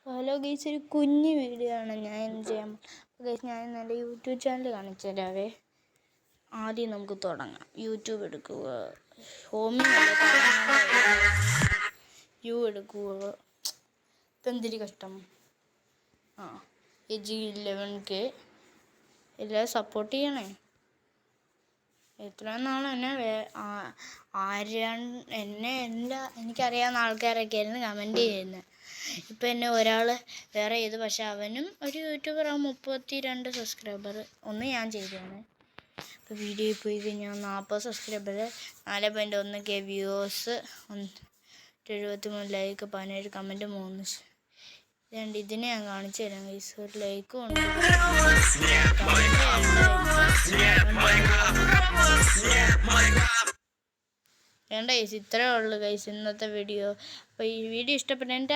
Hello guys, ഒരു കുഞ്ഞു video ആണ് ഞാൻ ചെയ്യാൻ. ഗൈസ്, ഞാൻ നല്ല യൂട്യൂബ് ചാനൽ കാണിച്ചു തരാവേ. ആദ്യം നമുക്ക് തുടങ്ങാം. യൂട്യൂബ് എടുക്കുക, ഹോമിൽ യു എടുക്കുക. ഇതെന്തിരി കഷ്ടം. AG11K എല്ലാവരും സപ്പോർട്ട് ചെയ്യണേ. എത്ര നാളും എനിക്കറിയാവുന്ന ആൾക്കാരൊക്കെ ആയിരുന്നു കമൻറ്റ് ചെയ്യുന്നത്. ഇപ്പം എന്നെ ഒരാൾ വേറെ ചെയ്തു, പക്ഷെ അവനും ഒരു യൂട്യൂബർ ആ 32 സബ്സ്ക്രൈബർ ഒന്ന് ഞാൻ ചെയ്തതാണ്. ഇപ്പോൾ വീഡിയോയിൽ പോയി കഴിഞ്ഞാൽ 40 subscriber, 4.1K viewers, 73 like, 17 comment, 3 ഇതുണ്ട്. ഇതിനെ ഞാൻ കാണിച്ചു തരാം ഗൈസ്. ഒരു ലൈക്കും ഉണ്ട്. വേണ്ട ഗൈസ്, ഇത്രയേ ഉള്ളൂ ഗൈസ് ഇന്നത്തെ വീഡിയോ. അപ്പോൾ ഈ വീഡിയോ ഇഷ്ടപ്പെട്ട എൻ്റെ